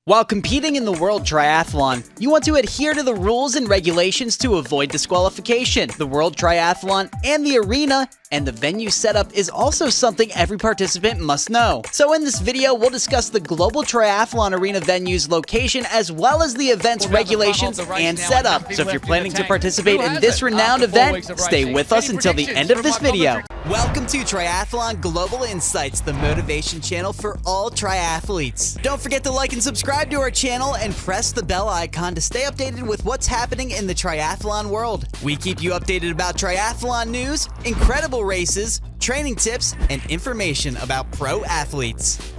While competing in the World Triathlon, you want to adhere to the rules and regulations to avoid disqualification. The World Triathlon and the arena and the venue setup is also something every participant must know. So in this video, we'll discuss the Global Triathlon Arena venue's location as well as the event's regulations and setup. So if you're planning to participate in this renowned event, stay with us until the end of this video. Welcome to Triathlon Global Insights, the motivation channel for all triathletes. Don't forget to like and subscribe to our channel and press the bell icon to stay updated with what's happening in the triathlon world. We keep you updated about triathlon news, incredible races, training tips, and information about pro athletes.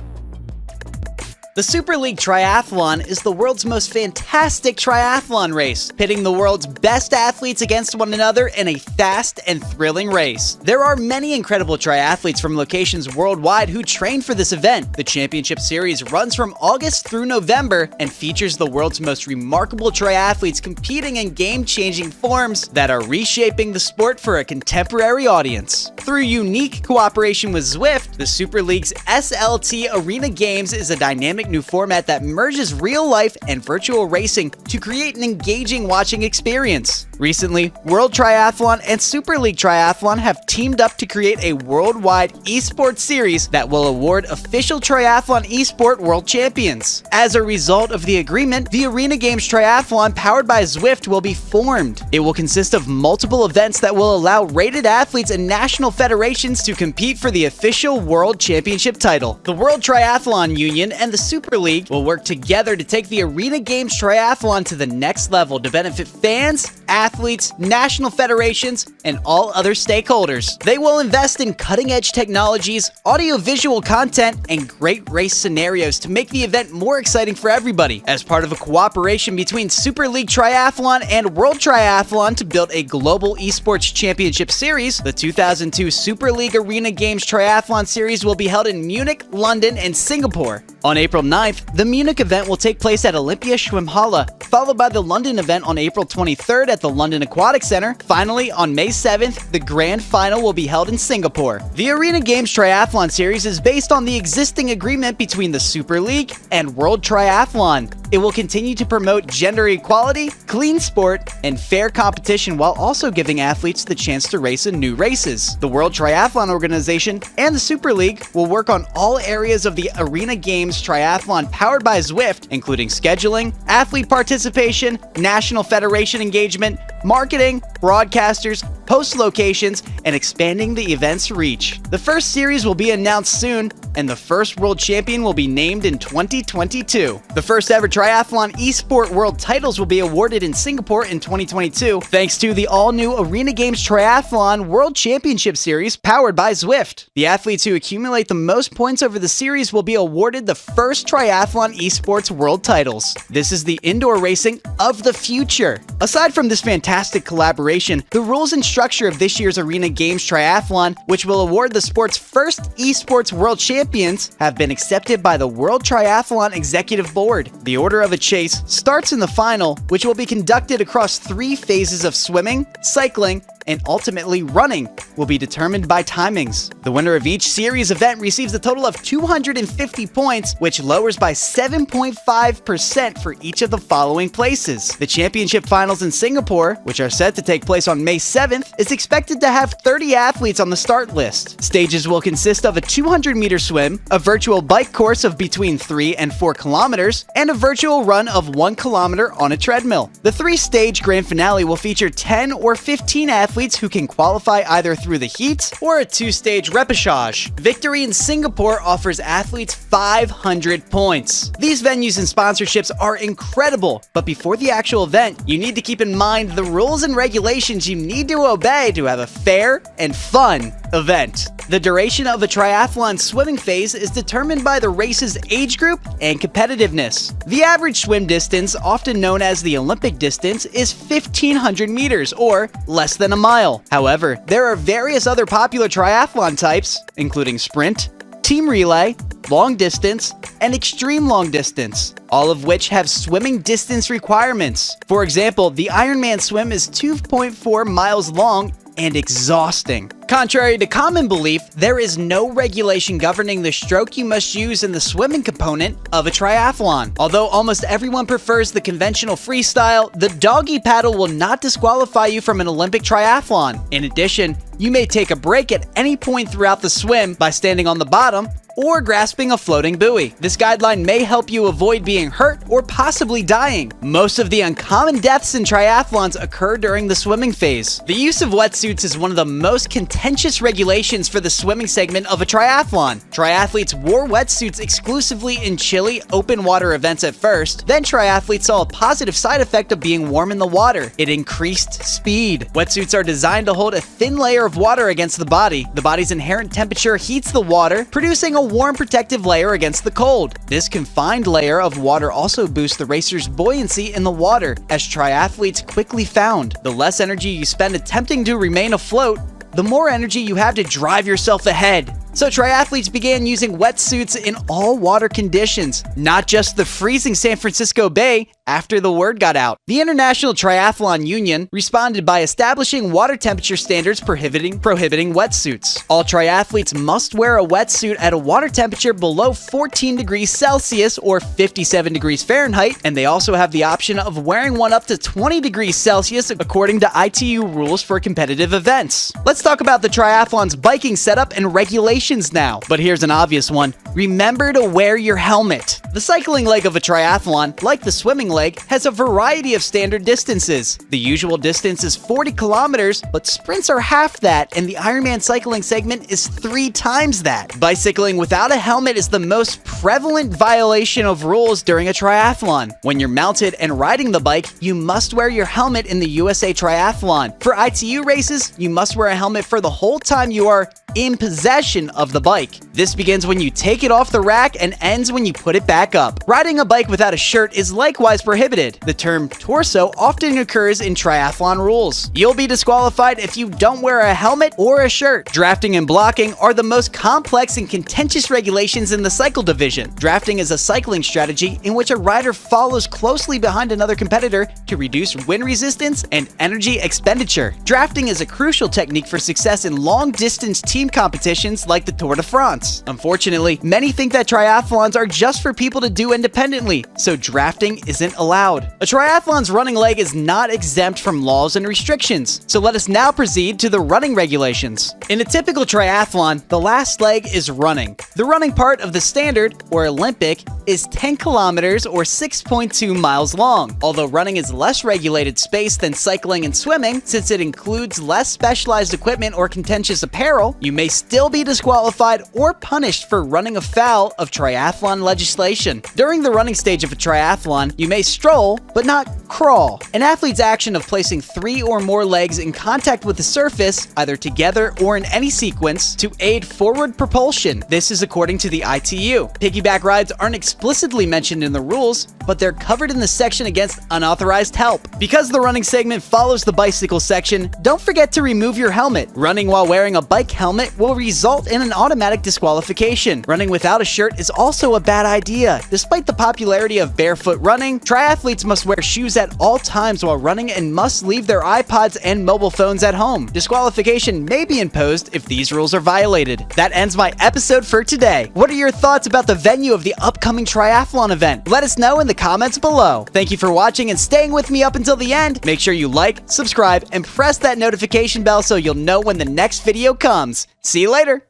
The Super League Triathlon is the world's most fantastic triathlon race, pitting the world's best athletes against one another in a fast and thrilling race. There are many incredible triathletes from locations worldwide who train for this event. The championship series runs from August through November and features the world's most remarkable triathletes competing in game-changing forms that are reshaping the sport for a contemporary audience. Through unique cooperation with Zwift, the Super League's SLT Arena Games is a dynamic new format that merges real life and virtual racing to create an engaging watching experience. Recently, World Triathlon and Super League Triathlon have teamed up to create a worldwide esports series that will award official triathlon esport world champions. As a result of the agreement, the Arena Games Triathlon powered by Zwift will be formed. It will consist of multiple events that will allow rated athletes and national federations to compete for the official world championship title. The World Triathlon Union and the Super League will work together to take the Arena Games Triathlon to the next level to benefit fans, athletes, national federations, and all other stakeholders. They will invest in cutting-edge technologies, audio-visual content, and great race scenarios to make the event more exciting for everybody. As part of a cooperation between Super League Triathlon and World Triathlon to build a global esports championship series, the 2002 Super League Arena Games Triathlon series will be held in Munich, London, and Singapore. On April 9th, the Munich event will take place at Olympia Schwimmhalle, followed by the London event on April 23rd at the London Aquatic Center. Finally, on May 7th, the grand final will be held in Singapore. The Arena Games Triathlon series is based on the existing agreement between the Super League and World Triathlon. It will continue to promote gender equality, clean sport, and fair competition while also giving athletes the chance to race in new races. The World Triathlon Organization and the Super League will work on all areas of the Arena Games Triathlon powered by Zwift, including scheduling, athlete participation, national federation engagement, marketing, broadcasters, post locations, and expanding the event's reach. The first series will be announced soon, and the first world champion will be named in 2022. The first ever triathlon esport world titles will be awarded in Singapore in 2022, thanks to the all-new Arena Games Triathlon World Championship Series powered by Zwift. The athletes who accumulate the most points over the series will be awarded the first triathlon esports world titles. This is the indoor racing of the future. Aside from this fantastic collaboration, the rules and structure of this year's Arena Games Triathlon, which will award the sport's first esports world champions, have been accepted by the World Triathlon Executive Board. The order of a chase starts in the final, which will be conducted across 3 phases of swimming, cycling, and ultimately running will be determined by timings. The winner of each series event receives a total of 250 points, which lowers by 7.5% for each of the following places. The championship finals in Singapore, which are set to take place on May 7th, is expected to have 30 athletes on the start list. Stages will consist of a 200-meter swim, a virtual bike course of between 3 and 4 kilometers, and a virtual run of 1 kilometer on a treadmill. The 3-stage grand finale will feature 10 or 15 athletes who can qualify either through the heats or a 2-stage repechage. Victory in Singapore offers athletes 500 points. These venues and sponsorships are incredible, but before the actual event, you need to keep in mind the rules and regulations you need to obey to have a fair and fun event. The duration of a triathlon swimming phase is determined by the race's age group and competitiveness. The average swim distance, often known as the Olympic distance, is 1,500 meters or less than a mile. However, there are various other popular triathlon types, including sprint, team relay, long distance, and extreme long distance, all of which have swimming distance requirements. For example, the Ironman swim is 2.4 miles long and exhausting. Contrary to common belief, there is no regulation governing the stroke you must use in the swimming component of a triathlon. Although almost everyone prefers the conventional freestyle, the doggy paddle will not disqualify you from an Olympic triathlon. In addition, you may take a break at any point throughout the swim by standing on the bottom or grasping a floating buoy. This guideline may help you avoid being hurt or possibly dying. Most of the uncommon deaths in triathlons occur during the swimming phase. The use of wetsuits is one of the most contentious regulations for the swimming segment of a triathlon. Triathletes wore wetsuits exclusively in chilly, open water events at first. Then triathletes saw a positive side effect of being warm in the water. It increased speed. Wetsuits are designed to hold a thin layer of water against the body. The body's inherent temperature heats the water, producing a warm protective layer against the cold. This confined layer of water also boosts the racer's buoyancy in the water, as triathletes quickly found. The less energy you spend attempting to remain afloat, the more energy you have to drive yourself ahead. So triathletes began using wetsuits in all water conditions, not just the freezing San Francisco Bay, after the word got out. The International Triathlon Union responded by establishing water temperature standards prohibiting wetsuits. All triathletes must wear a wetsuit at a water temperature below 14 degrees Celsius or 57 degrees Fahrenheit, and they also have the option of wearing one up to 20 degrees Celsius according to ITU rules for competitive events. Let's talk about the triathlon's biking setup and regulations now. But here's an obvious one. Remember to wear your helmet. The cycling leg of a triathlon, like the swimming leg, has a variety of standard distances. The usual distance is 40 kilometers, but sprints are half that, and the Ironman cycling segment is 3 times that. Bicycling without a helmet is the most prevalent violation of rules during a triathlon. When you're mounted and riding the bike, you must wear your helmet in the USA Triathlon. For ITU races, you must wear a helmet for the whole time you are in possession of the bike. This begins when you take it off the rack and ends when you put it back up. Riding a bike without a shirt is likewise prohibited. The term torso often occurs in triathlon rules. You'll be disqualified if you don't wear a helmet or a shirt. Drafting and blocking are the most complex and contentious regulations in the cycle division. Drafting is a cycling strategy in which a rider follows closely behind another competitor to reduce wind resistance and energy expenditure. Drafting is a crucial technique for success in long-distance team competitions like the Tour de France. Unfortunately, many think that triathlons are just for people to do independently, so drafting isn't allowed. A triathlon's running leg is not exempt from laws and restrictions, so let us now proceed to the running regulations. In a typical triathlon, the last leg is running. The running part of the standard, or Olympic, is 10 kilometers or 6.2 miles long. Although running is less regulated space than cycling and swimming, since it includes less specialized equipment or contentious apparel, you may still be disqualified or punished for running afoul of triathlon legislation. During the running stage of a triathlon, you may stroll, but not crawl. An athlete's action of placing 3 or more legs in contact with the surface, either together or in any sequence, to aid forward propulsion. This is according to the ITU. Piggyback rides aren't explicitly mentioned in the rules, but they're covered in the section against unauthorized help. Because the running segment follows the bicycle section, don't forget to remove your helmet. Running while wearing a bike helmet will result in an automatic disqualification. Running without a shirt is also a bad idea. Despite the popularity of barefoot running, triathletes must wear shoes at all times while running and must leave their iPods and mobile phones at home. Disqualification may be imposed if these rules are violated. That ends my episode for today. What are your thoughts about the venue of the upcoming triathlon event? Let us know in the comments below. Thank you for watching and staying with me up until the end. Make sure you like, subscribe, and press that notification bell so you'll know when the next video comes. See you later.